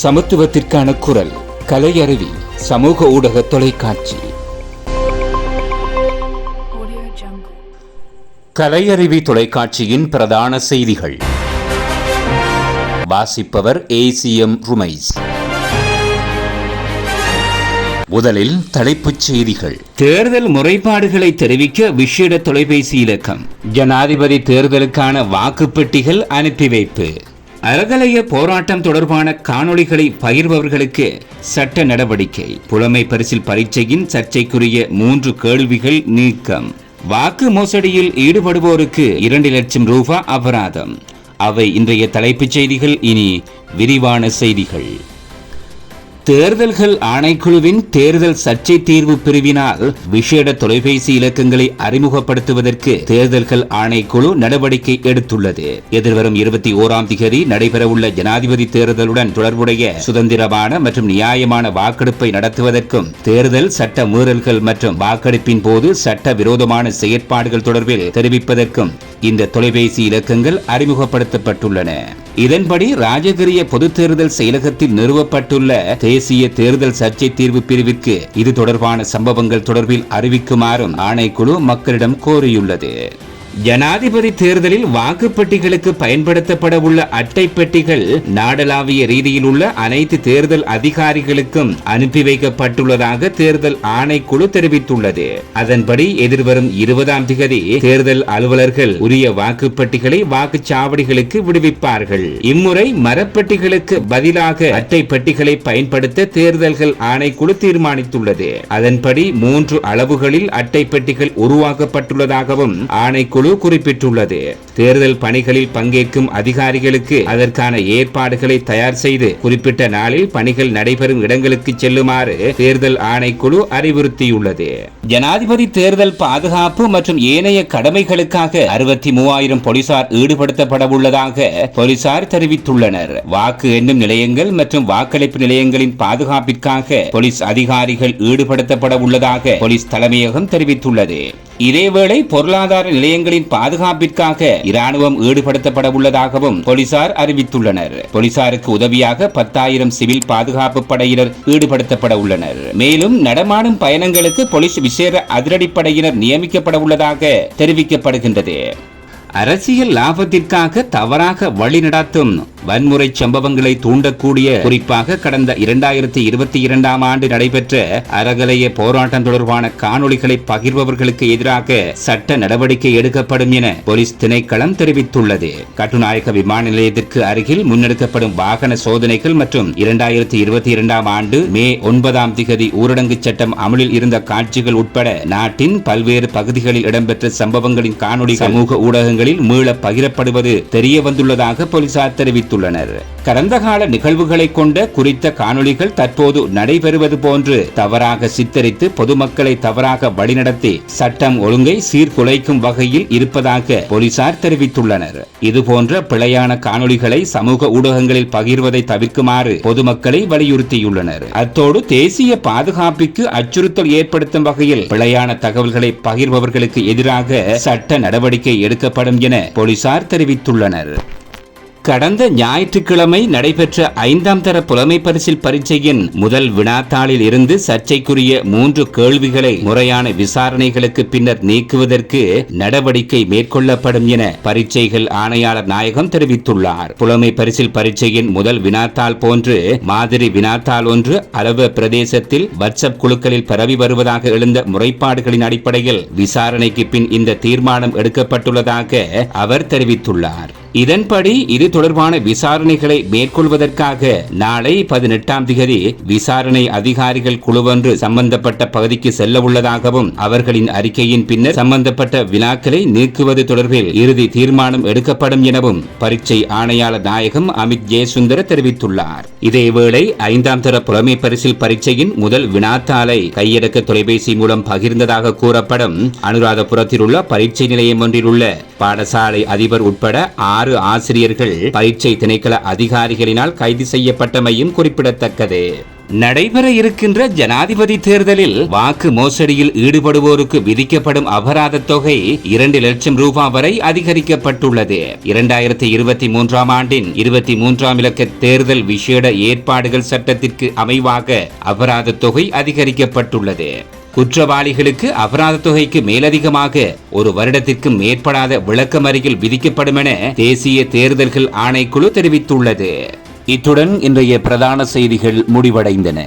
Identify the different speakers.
Speaker 1: சமத்துவத்திற்கான குரல் கலையருவி சமூக ஊடக தொலைக்காட்சி. கலையருவி தொலைக்காட்சியின் பிரதான செய்திகள். வாசிப்பவர் ACM ருமைஸ். முதலில் தலைப்புச் செய்திகள். தேர்தல் முறைப்பாடுகளை தெரிவிக்க விசேட தொலைபேசி இலக்கம். ஜனாதிபதி தேர்தலுக்கான வாக்குப்பெட்டிகள் அனுப்பி வைப்பு. அறகலைய போராட்டம் தொடர்பான காணொளிகளை பகிர்பவர்களுக்கு சட்ட நடவடிக்கை. புலமை பரிசில் பரீட்சையின் சர்ச்சைக்குரிய 3 கேள்விகள் நீக்கம். வாக்கு மோசடியில் ஈடுபடுவோருக்கு 2 லட்சம் ரூபாய் அபராதம். அவை இன்றைய தலைப்புச் செய்திகள். இனி விரிவான செய்திகள். தேர்தல்கள் ஆணைக்குழுவின் தேர்தல் சர்ச்சை தீர்வு பிரிவினால் விசேட தொலைபேசி இலக்கங்களை அறிமுகப்படுத்துவதற்கு தேர்தல்கள் ஆணைக்குழு நடவடிக்கை எடுத்துள்ளது. எதிர்வரும் 21ஆம் தேதி நடைபெறவுள்ள ஜனாதிபதி தேர்தலுடன் தொடர்புடைய சுதந்திரமான மற்றும் நியாயமான வாக்கெடுப்பை நடத்துவதற்கும் தேர்தல் சட்ட மீறல்கள் மற்றும் வாக்கெடுப்பின் போது சட்ட விரோதமான செயற்பாடுகள் தொடர்பில் தெரிவிப்பதற்கும் இந்த தொலைபேசி இலக்கங்கள் அறிமுகப்படுத்தப்பட்டுள்ளன. இதன்படி ராஜகிரிய பொது தேர்தல் செயலகத்தில் நிறுவப்பட்டுள்ள தேசிய தேர்தல் சர்ச்சை தீர்வு பிரிவிற்கு இது தொடர்பான சம்பவங்கள் தொடர்பில் அறிவிக்குமாறும் ஆணைக்குழு மக்களிடம் கோரியுள்ளது. ஜனாதிபதி தேர்தலில் வாக்குப்பெட்டிகளுக்கு பயன்படுத்தப்பட உள்ள அட்டை பெட்டிகள் நாடளாவிய ரீதியில் உள்ள அனைத்து தேர்தல் அதிகாரிகளுக்கும் அனுப்பி வைக்கப்பட்டுள்ளதாக தேர்தல் ஆணைக்குழு தெரிவித்துள்ளது. அதன்படி எதிர்வரும் 20ஆம் தேதி தேர்தல் அலுவலர்கள் உரிய வாக்குப்பெட்டிகளை வாக்குச்சாவடிகளுக்கு விடுவிப்பார்கள். இம்முறை மரப்பெட்டிகளுக்கு பதிலாக அட்டை பெட்டிகளை பயன்படுத்த தேர்தல்கள் ஆணைக்குழு தீர்மானித்துள்ளது. அதன்படி 3 அளவுகளில் அட்டை பெட்டிகள் உருவாக்கப்பட்டுள்ளதாகவும் ஆணைக்குழு குறிப்பிட்டுள்ளது. தேர்தல் பணிகளில் பங்கேற்கும் அதிகாரிகளுக்கு அதற்கான ஏற்பாடுகளை தயார் செய்து குறிப்பிட்ட நாளில் பணிகள் நடைபெறும் இடங்களுக்கு செல்லுமாறு தேர்தல் ஆணைக்குழு அறிவுறுத்தியுள்ளது. ஜனாதிபதி தேர்தல் பாதுகாப்பு மற்றும் ஏனைய கடமைகளுக்காக 63,000 போலீசார் ஈடுபடுத்தப்பட உள்ளதாக போலீசார் தெரிவித்துள்ளனர். வாக்கு எண்ணும் நிலையங்கள் மற்றும் வாக்களிப்பு நிலையங்களின் பாதுகாப்பிற்காக போலீஸ் அதிகாரிகள் ஈடுபடுத்தப்பட உள்ளதாக போலீஸ் தலைமையகம் தெரிவித்துள்ளது. இதேவேளை பொருளாதார நிலையங்களின் பாதுகாப்பிற்காக இராணுவம் ஈடுபடுத்தப்பட உள்ளதாகவும் போலீசார் அறிவித்துள்ளனர். போலீசாருக்கு உதவியாக 10,000 சிவில் பாதுகாப்பு படையினர் ஈடுபடுத்தப்பட உள்ளனர். மேலும் நடமாடும் பயணங்களுக்கு போலீஸ் விசேட அதிரடிப்படையினர் நியமிக்கப்பட உள்ளதாக தெரிவிக்கப்படுகின்றது. அரசியல் லாபத்திற்காக தவறாக வழிநடத்தும் வன்முறை சம்பவங்களை தூண்டக்கூடிய, குறிப்பாக கடந்த 2022ஆம் ஆண்டு நடைபெற்ற அறகலைய போராட்டம் தொடர்பான காணொளிகளை பகிர்பவர்களுக்கு எதிராக சட்ட நடவடிக்கை எடுக்கப்படும் என போலீஸ் திணைக்களம் தெரிவித்துள்ளது. கட்டுநாயக்க விமான நிலையத்திற்கு அருகில் முன்னெடுக்கப்படும் வாகன சோதனைகள் மற்றும் 2022ஆம் ஆண்டு மே 9ஆம் தேதி ஊரடங்கு சட்டம் அமலில் இருந்த காட்சிகள் உட்பட நாட்டின் பல்வேறு பகுதிகளில் இடம்பெற்ற சம்பவங்களின் காணொளி சமூக ஊடகங்கள் மீள பகிரப்படுவது தெரிய வந்துள்ளதாக போலீசார் தெரிவித்துள்ளனர். கடந்த கால நிகழ்வுகளை கொண்ட குறித்த காணொளிகள் தற்போது நடைபெறுவது போன்று தவறாக சித்தரித்து பொதுமக்களை தவறாக வழிநடத்தி சட்டம் ஒழுங்கை சீர்குலைக்கும் வகையில் இருப்பதாக போலீசார் தெரிவித்துள்ளனர். இதுபோன்ற பிழையான காணொளிகளை சமூக ஊடகங்களில் பகிர்வதை தவிர்க்குமாறு பொதுமக்களை வலியுறுத்தியுள்ளனர். அத்தோடு தேசிய பாதுகாப்புக்கு அச்சுறுத்தல் ஏற்படுத்தும் வகையில் பிழையான தகவல்களை பகிர்பவர்களுக்கு எதிராக சட்ட நடவடிக்கை எடுக்கப்படும் என போலீசார் தெரிவித்துள்ளனர். கடந்த ஞாயிற்றுக்கிழமை நடைபெற்ற 5ஆம் தர புலமை பரிசில் பரீட்சையின் முதல் வினாத்தாளில் இருந்து சர்ச்சைக்குரிய 3 கேள்விகளை முறையான விசாரணைகளுக்கு பின்னர் நீக்குவதற்கு நடவடிக்கை மேற்கொள்ளப்படும் என பரீட்சைகள் ஆணையாளர் நாயகம் தெரிவித்துள்ளார். புலமை பரிசில் பரீட்சையின் முதல் வினாத்தாள் போன்று மாதிரி வினாத்தாள் ஒன்று அளவ பிரதேசத்தில் வாட்ஸ்அப் குழுக்களில் பரவி வருவதாக எழுந்த முறைப்பாடுகளின் அடிப்படையில் விசாரணைக்கு பின் இந்த தீர்மானம் எடுக்கப்பட்டுள்ளதாக அவர் தெரிவித்துள்ளார். இதன்படி இது தொடர்பான விசாரணைகளை மேற்கொள்வதற்காக நாளை 18ஆம் தேதி விசாரணை அதிகாரிகள் குழுவொன்று சம்பந்தப்பட்ட பகுதிக்கு செல்ல உள்ளதாகவும் அவர்களின் அறிக்கையின் பின்னர் சம்பந்தப்பட்ட வினாக்களை நீக்குவது தொடர்பில் இறுதி தீர்மானம் எடுக்கப்படும் எனவும் பரீட்சை ஆணையாளர் நாயகம் அமித் ஜெயசுந்தர தெரிவித்துள்ளார். இதேவேளை 5ஆம் தர புலமை பரிசில் பரீட்சையின் முதல் வினாத்தாளை கையடக்க தொலைபேசி மூலம் பகிர்ந்ததாக கூறப்படும் அனுராதபுரத்தில் உள்ள பரீட்சை நிலையம் ஒன்றில் உள்ள பாடசாலை அதிபர் உட்பட 6 ஆசிரியர்கள் பரீட்சை திணைக்கள அதிகாரிகளினால் கைது செய்யப்பட்டமையும் குறிப்பிடத்தக்கது. நடைபெற இருக்கின்ற ஜனாதிபதி தேர்தலில் வாக்கு மோசடியில் ஈடுபடுவோருக்கு விதிக்கப்படும் அபராத தொகை 2 லட்சம் ரூபாய் வரை அதிகரிக்கப்பட்டுள்ளது. 2023 ஆண்டின் 23ஆம் இலக்க தேர்தல் விசேட ஏற்பாடுகள் சட்டத்திற்கு அமைவாக அபராத தொகை அதிகரிக்கப்பட்டுள்ளது. குற்றவாளிகளுக்கு அபராத தொகைக்கு மேலதிகமாக 1 வருடத்திற்கு மேற்படாத விளக்கமறியல் விதிக்கப்படும் என தேசிய தேர்தல்கள் ஆணைக்குழு தெரிவித்துள்ளது. இத்துடன் இன்றைய பிரதான செய்திகள் முடிவடைந்தன.